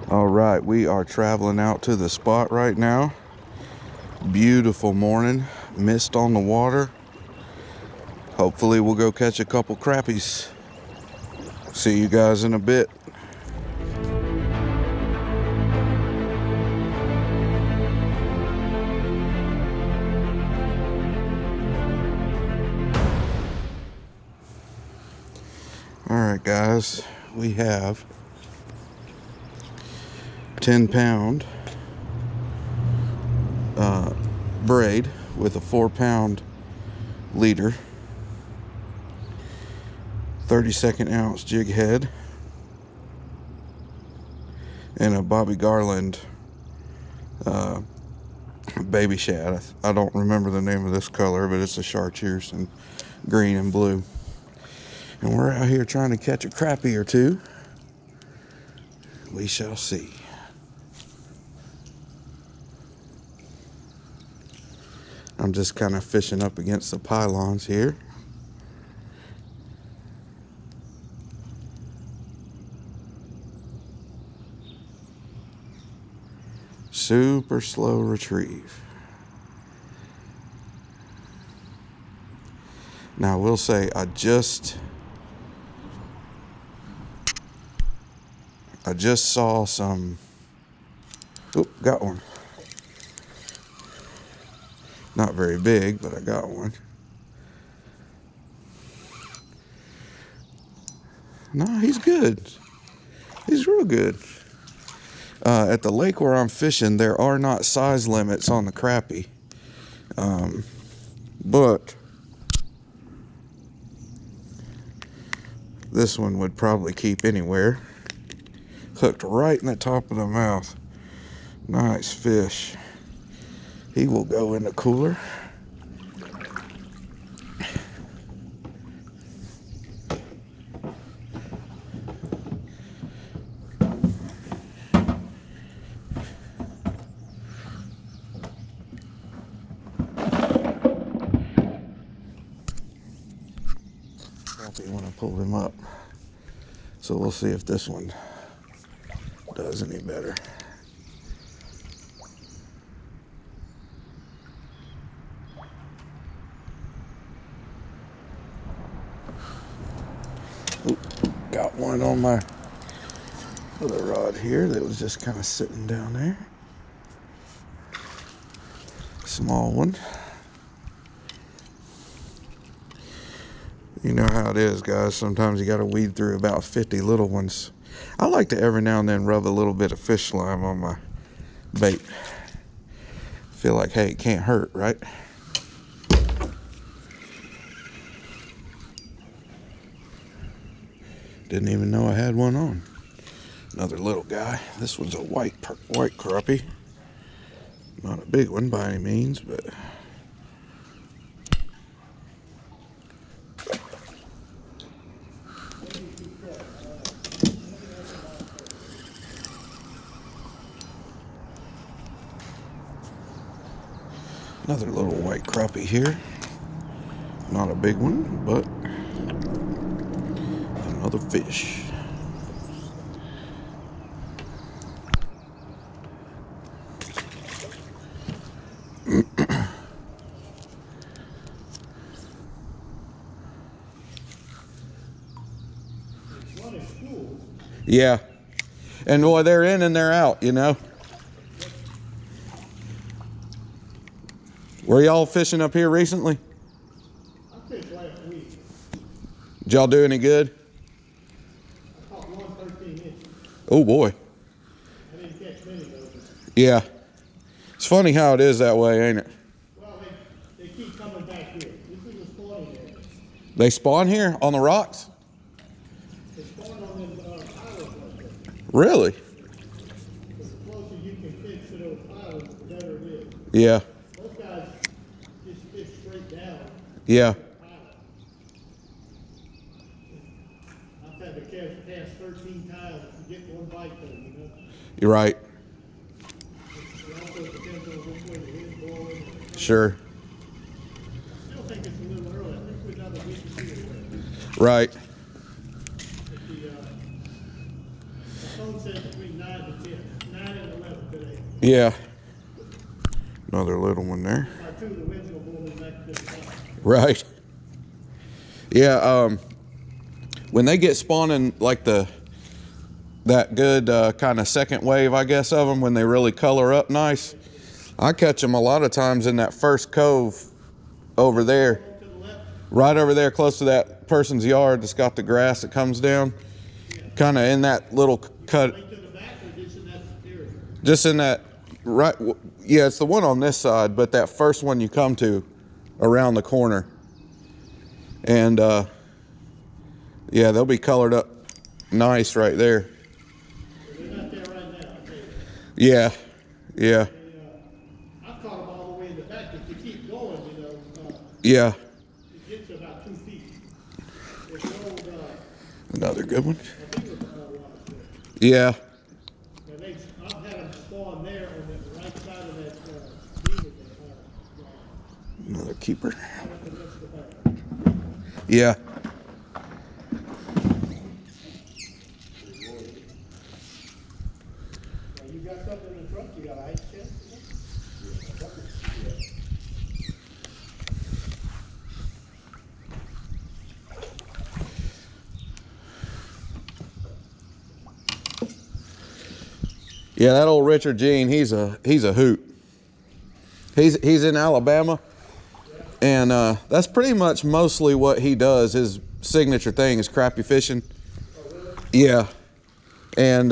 All right, we are traveling out to the spot right now. Beautiful morning, mist on the water. Hopefully we'll go catch a couple crappies. See you guys in a bit. All right, guys, we have 10-pound braid with a 4-pound leader, 32nd ounce jig head, and a Bobby Garland baby shad. I don't remember the name of this color, but it's a chartreuse and green and blue. And we're out here trying to catch a crappie or two. We shall see. I'm just kind of fishing up against the pylons here. Super slow retrieve. Now I will say I just saw some. Oop, got one. Not very big, but I got one. No, he's good. He's real good. At the lake where I'm fishing, there are not size limits on the crappie. But this one would probably keep anywhere. Hooked right in the top of the mouth. Nice fish. He will go in the cooler. Crappie when I pulled him up. So we'll see if this one does any better. Got one on my other rod here that was just kind of sitting down there. Small one. You know how it is, guys. Sometimes you got to weed through about 50 little ones. I like to every now and then rub a little bit of fish slime on my bait. Feel like, hey, it can't hurt, right? Didn't even know I had one on. Another little guy. This one's a white crappie. Not a big one by any means, but another little white crappie here. Not a big one, but another fish. Yeah. And boy, they're in and they're out, you know. Were y'all fishing up here recently? I fished last week. Did y'all do any good? I caught one 13 inches. Oh boy. I didn't catch many though. Yeah. It's funny how it is that way, ain't it? Well, they keep coming back here. This is a spawning area. They spawn here on the rocks? They spawn on them islands like this. Really? The closer you can fish to those islands, the better it is. Yeah. Most guys just fish straight down. Yeah. I've had to cast 13 times to get one bite though, you know? You're right. It also depends on which way the wind's blowing. Sure. I still think it's a little early. I think we're another week or two away. Right. The phone said between between 9 and 10, 9 and 11 today. Yeah. Another little one there. By 2, the wind's gonna blow me back to the top. Right. Yeah. When they get spawning like that good kind of second wave, I guess, of them, when they really color up nice, I catch them a lot of times in that first cove over there, right over there close to that person's yard that's got the grass that comes down, kind of in that little cut. Right to the back or just in that area? Just in that, right, yeah, it's the one on this side, but that first one you come to around the corner. And yeah, they'll be colored up nice right there. They're not there right now, I'll tell you that. Yeah, yeah, I've caught them all the way in the back. If you keep going, you know, yeah. it gets to about 2 feet. There's an old, Another good one. I think it was water there. Yeah, And I've had them spawn there on the right side of that beaver another keeper. right up against the back. Yeah. Now, you got something in the truck? You got ice chest? Yeah, that old Richard Jean, he's a hoot. He's in Alabama, and that's pretty much mostly what he does. His signature thing is crappie fishing. Yeah, and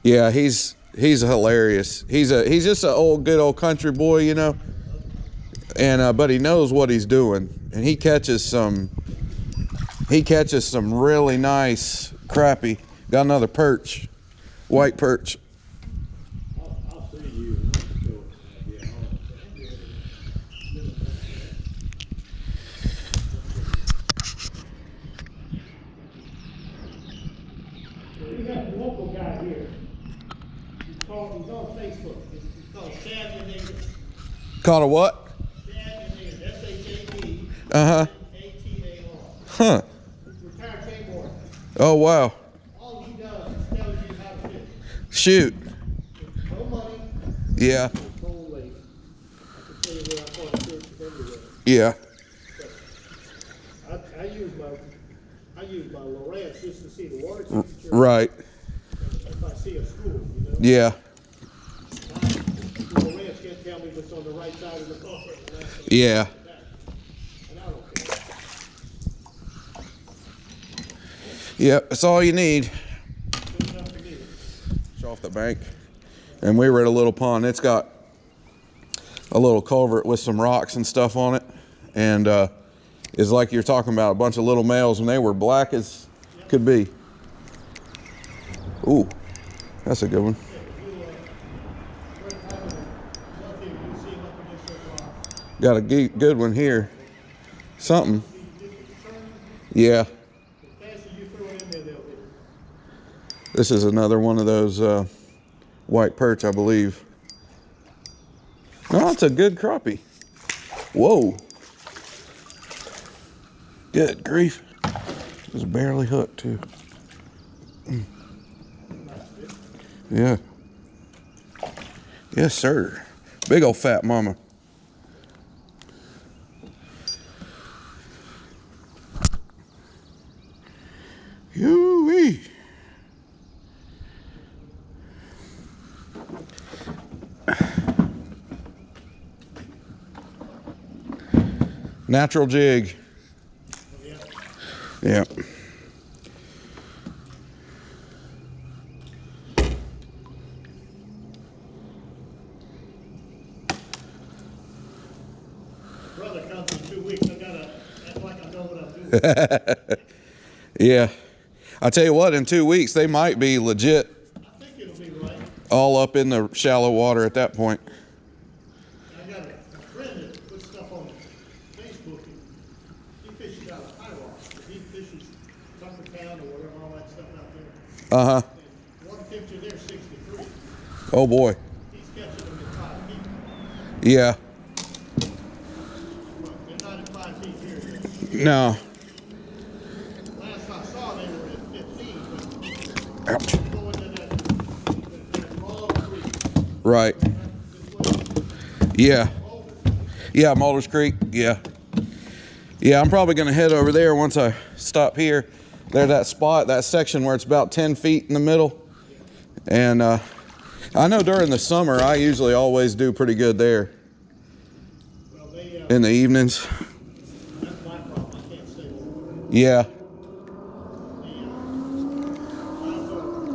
yeah, he's hilarious. He's just an good old country boy, you know, and but he knows what he's doing, and he catches some really nice crappie. Got another perch, white perch. I'll see you. Yeah, we got a local guy here. He's on Facebook. He's called Shad and Neighbors. Caught a what? Shad and Neighbors. S-H-A-D. Uh-huh. A-T-A-R. Huh. He's a retired skateboarder. Oh, wow. All he does is tell you how to fish. Shoot. No money, Yeah. cold lake. I can tell you where I caught fish everywhere. Yeah. I use my Lowrance just to see the water temperature. Right. If I see a school, you know. Yeah. The Lowrance can't tell me what's on the right side of the culvert. Yeah. And I don't care. Yep. That's all you need. Good enough for me. It's off the bank, and we were at a little pond. It's got a little culvert with some rocks and stuff on it, and it's like you're talking about, a bunch of little males, and they were black as could be. Ooh, that's a good one. Got a good one here. Something. Yeah. This is another one of those white perch, I believe. No, it's a good crappie. Whoa. Good grief. It was barely hooked, too. Yeah. Yes, sir. Big old fat mama. Yoo-wee. Natural jig. Yeah. Brother comes in 2 weeks. I gotta act like I know what I'm doing. Yeah. I tell you what, in 2 weeks, they might be legit I think it'll be right. all up in the shallow water at that point. I got a friend that puts stuff on Facebook. He fishes out of high rocks. He fishes Tuckertown or whatever, all that stuff out there. Uh-huh. And one picture there, 63. Oh, boy. He's catching them at 5 feet. Yeah. But they're not at 5 feet here yet. No. Last I saw, they were at 15. Ouch. Go into that long creek. Right. This way. Yeah. Oh, Yeah, Mulder's Creek. Yeah. Yeah, I'm probably going to head over there once I stop here. There's that spot, that section where it's about 10 feet in the middle. And I know during the summer, I usually always do pretty good there well, they, in the evenings. that's my problem. I can't stay over. Yeah.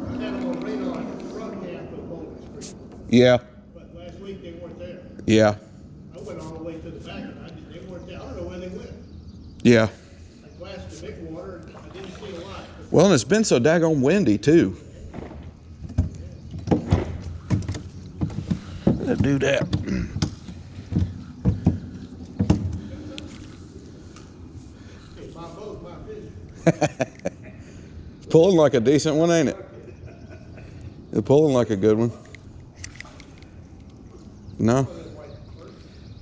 I had them on radar on the front half of Bowling Street, Yeah. but last week they weren't there. Yeah. I went all the way to the back and they weren't there. I don't know where they went. Yeah. I glassed the big water and I didn't see a lot. Well, and it's been so daggone windy, too. Let's do that. It's my boat, my fish. Pulling like a decent one, ain't it? It's pulling like a good one. No?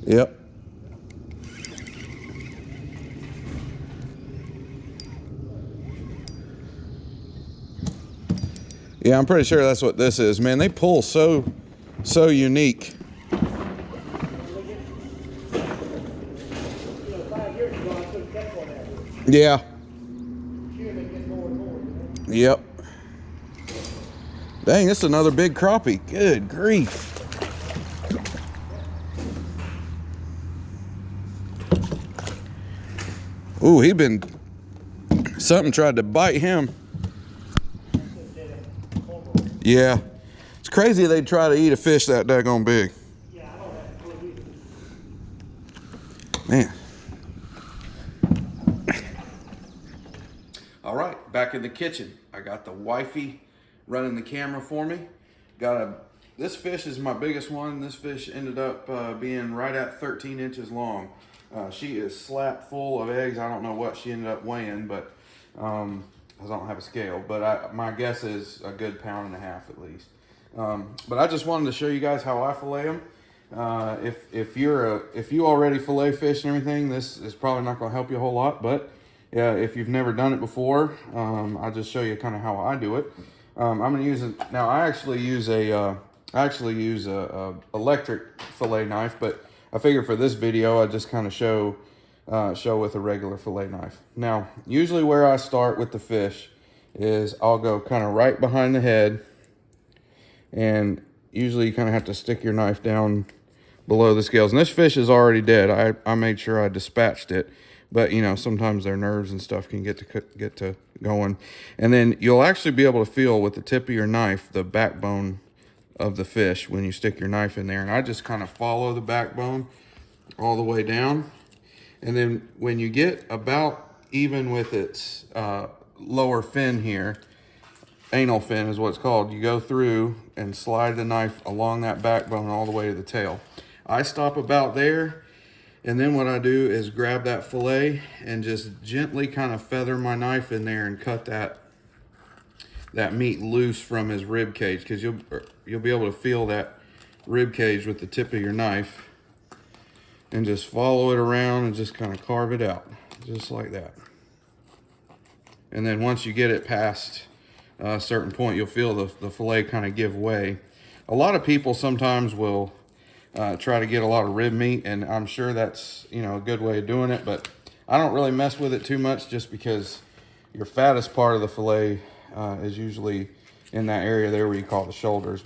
Yep. Yeah, I'm pretty sure that's what this is. Man, they pull so unique. You know, 5 years ago I couldn't catch one out here. Yeah. Here they get more and more, you know? Yep. Dang, this is another big crappie. Good grief. Ooh, something tried to bite him. Yeah. It's crazy they'd try to eat a fish that daggone big. Yeah, I don't have a clue either. Man. All right, back in the kitchen. I got the wifey running the camera for me. This fish is my biggest one. This fish ended up being right at 13 inches long. She is slap full of eggs. I don't know what she ended up weighing, but I don't have a scale. But my guess is a good 1.5 pounds at least. But I just wanted to show you guys how I fillet them. If you already fillet fish and everything, this is probably not going to help you a whole lot. But yeah, if you've never done it before, I'll just show you kind of how I do it. I'm going to use it now. I actually use a electric fillet knife, but I figured for this video I just kind of show with a regular fillet knife. Now, usually where I start with the fish is I'll go kind of right behind the head, and usually you kind of have to stick your knife down below the scales. And this fish is already dead. I made sure I dispatched it, but you know, sometimes their nerves and stuff can get to going. And then you'll actually be able to feel with the tip of your knife the backbone of the fish when you stick your knife in there. And I just kind of follow the backbone all the way down. And then when you get about even with its lower fin here, anal fin is what it's called, you go through and slide the knife along that backbone all the way to the tail. I stop about there, and then what I do is grab that fillet and just gently kind of feather my knife in there and cut that meat loose from his rib cage, because you'll be able to feel that rib cage with the tip of your knife, and just follow it around and just kind of carve it out just like that. And then once you get it past a certain point, you'll feel the fillet kind of give way. A lot of people sometimes will try to get a lot of rib meat, and I'm sure that's, you know, a good way of doing it, but I don't really mess with it too much, just because your fattest part of the fillet is usually in that area there where you call the shoulders.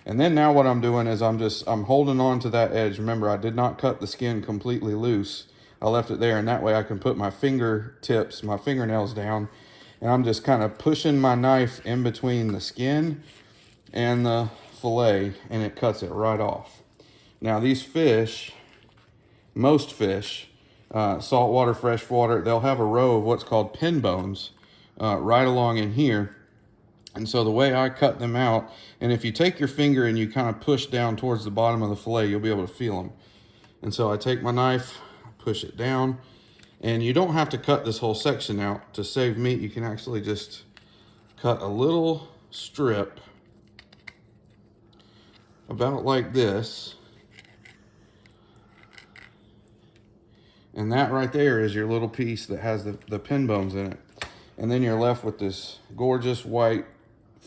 And then now what I'm doing is I'm holding on to that edge. Remember, I did not cut the skin completely loose. I left it there, and that way I can put my fingertips, my fingernails down, and I'm just kind of pushing my knife in between the skin and the fillet, and it cuts it right off. Now these fish, most fish, saltwater, freshwater, they'll have a row of what's called pin bones right along in here. And so the way I cut them out, and if you take your finger and you kind of push down towards the bottom of the fillet, you'll be able to feel them. And so I take my knife, push it down, and you don't have to cut this whole section out to save meat. You can actually just cut a little strip about like this. And that right there is your little piece that has the pin bones in it. And then you're left with this gorgeous white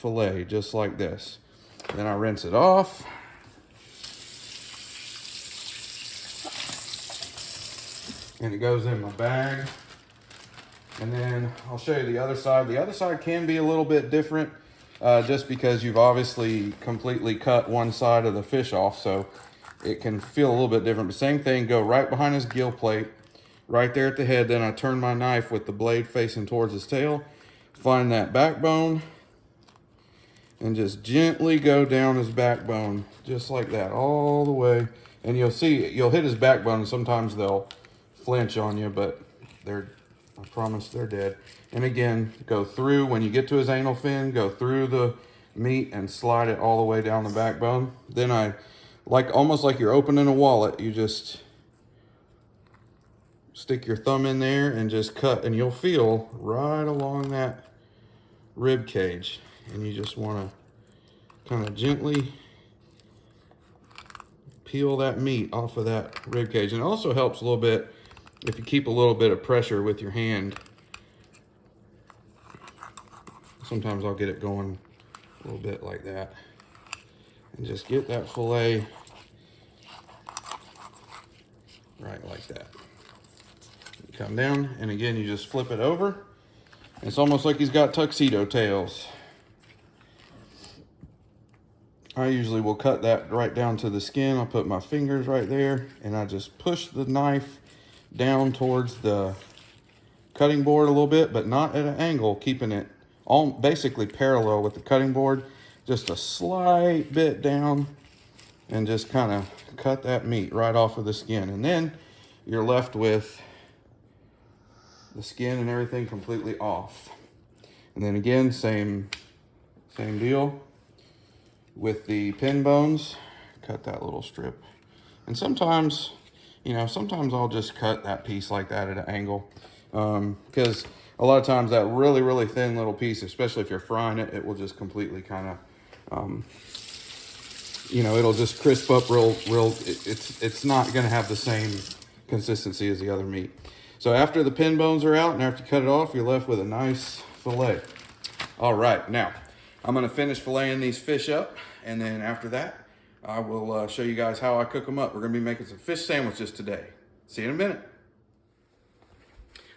fillet, just like this. Then I rinse it off. And it goes in my bag. And then I'll show you the other side. The other side can be a little bit different just because you've obviously completely cut one side of the fish off, so it can feel a little bit different. But same thing, go right behind his gill plate, right there at the head. Then I turn my knife with the blade facing towards his tail, find that backbone, and just gently go down his backbone, just like that, all the way. And you'll see, you'll hit his backbone, and sometimes they'll flinch on you, but I promise they're dead. And again, go through, when you get to his anal fin, go through the meat and slide it all the way down the backbone. Then almost like you're opening a wallet, you just stick your thumb in there and just cut, and you'll feel right along that rib cage. And you just want to kind of gently peel that meat off of that rib cage. And it also helps a little bit if you keep a little bit of pressure with your hand. Sometimes I'll get it going a little bit like that. And just get that fillet right like that. You come down, and again, you just flip it over. It's almost like he's got tuxedo tails. I usually will cut that right down to the skin. I'll put my fingers right there, and I just push the knife down towards the cutting board a little bit, but not at an angle, keeping it all basically parallel with the cutting board, just a slight bit down, and just kind of cut that meat right off of the skin. And then you're left with the skin and everything completely off. And then again, same deal with the pin bones. Cut that little strip. And sometimes I'll just cut that piece like that at an angle, because a lot of times that really, really thin little piece, especially if you're frying it, it will just completely kind of, it'll just crisp up real. It's not going to have the same consistency as the other meat. So after the pin bones are out and after you cut it off, you're left with a nice fillet. All right, now I'm going to finish filleting these fish up, and then after that, I will show you guys how I cook them up. We're going to be making some fish sandwiches today. See you in a minute.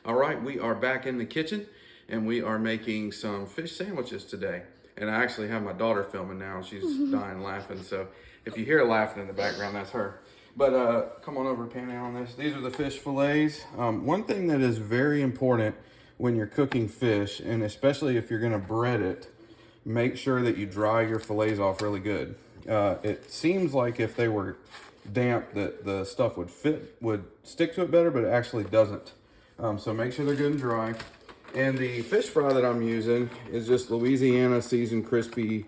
All right, we are back in the kitchen, and we are making some fish sandwiches today. And I actually have my daughter filming now. She's dying laughing, so if you hear her laughing in the background, that's her. But come on over, pan out on this. These are the fish fillets. One thing that is very important when you're cooking fish, and especially if you're going to bread it, make sure that you dry your fillets off really good. It seems like if they were damp that the stuff would stick to it better, but it actually doesn't. So make sure they're good and dry. And the fish fry that I'm using is just Louisiana seasoned crispy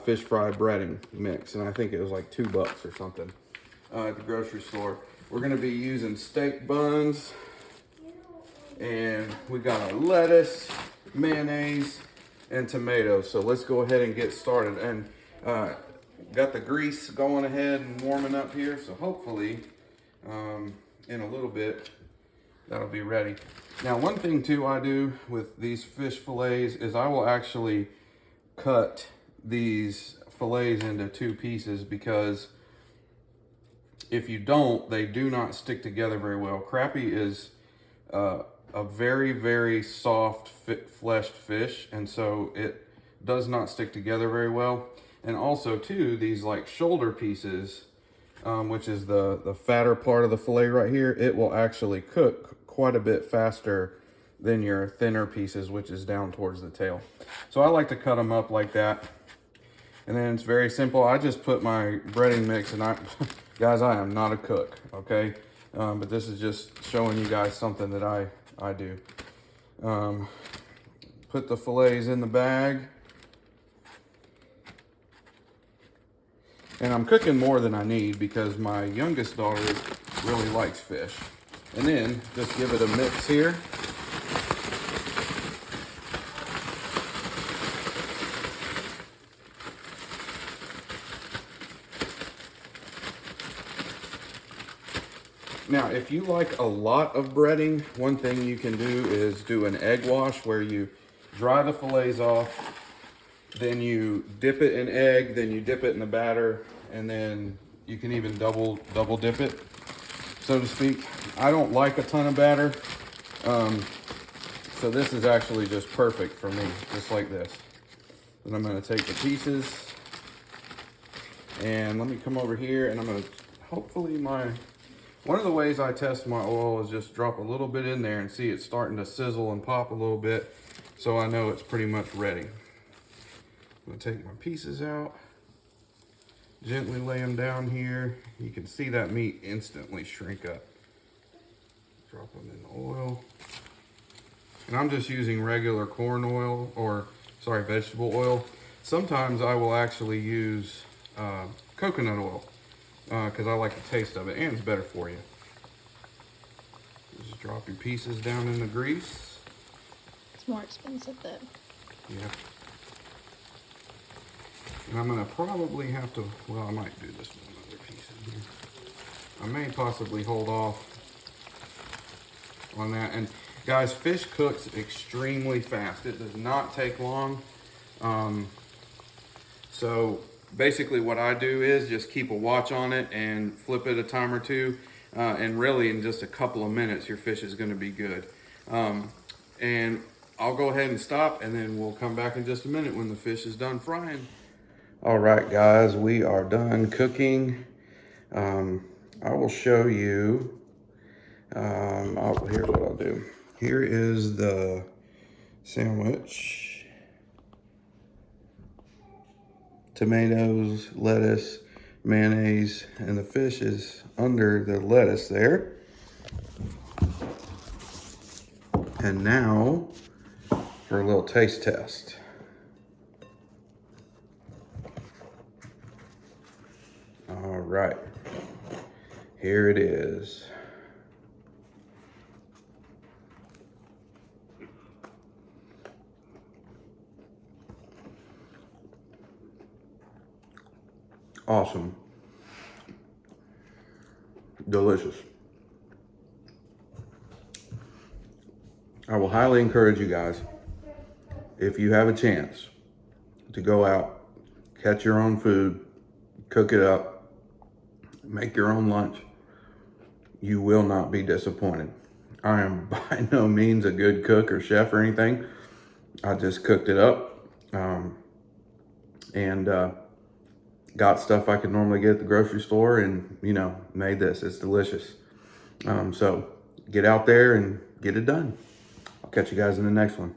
fish fry breading mix. And I think it was like $2 or something at the grocery store. We're gonna be using steak buns, and we got our lettuce, mayonnaise, and tomatoes. So let's go ahead and get started. And got the grease going ahead and warming up here. So hopefully in a little bit, that'll be ready. Now, one thing too I do with these fish fillets is I will actually cut these fillets into 2 pieces, because if you don't, they do not stick together very well. Crappie is a very, very soft fleshed fish, and so it does not stick together very well. And also too, these like shoulder pieces, which is the fatter part of the fillet right here, it will actually cook quite a bit faster than your thinner pieces, which is down towards the tail. So I like to cut them up like that. And then it's very simple. I just put my breading mix, and guys, I am not a cook, okay? But this is just showing you guys something that I do. Put the fillets in the bag. And I'm cooking more than I need because my youngest daughter really likes fish. And then just give it a mix here. Now, if you like a lot of breading, one thing you can do is do an egg wash where you dry the fillets off, then you dip it in egg, then you dip it in the batter, and then you can even double dip it, so to speak. I don't like a ton of batter, so this is actually just perfect for me, just like this. Then I'm gonna take the pieces, and let me come over here, and I'm gonna, hopefully one of the ways I test my oil is just drop a little bit in there and see it's starting to sizzle and pop a little bit, so I know it's pretty much ready. I'm gonna take my pieces out, gently lay them down here. You can see that meat instantly shrink up. Drop them in the oil. And I'm just using regular corn oil, or sorry, vegetable oil. Sometimes I will actually use coconut oil because I like the taste of it and it's better for you. Just drop your pieces down in the grease. It's more expensive though. Yeah. And I'm gonna probably have to, well, I might do this one other piece in here. I may possibly hold off on that. And guys, fish cooks extremely fast. It does not take long. So basically what I do is just keep a watch on it and flip it a time or two. And really in just a couple of minutes, your fish is gonna be good. And I'll go ahead and stop, and then we'll come back in just a minute when the fish is done frying. All right, guys, we are done cooking. I will show you, here's what I'll do. Here is the sandwich. Tomatoes, lettuce, mayonnaise, and the fish is under the lettuce there. And now for a little taste test. All right, here it is. Awesome. Delicious. I will highly encourage you guys, if you have a chance, to go out, catch your own food, cook it up, make your own lunch. You will not be disappointed. I am by no means a good cook or chef or anything. I just cooked it up and got stuff I could normally get at the grocery store and, you know, made this. It's delicious. So get out there and get it done. I'll catch you guys in the next one.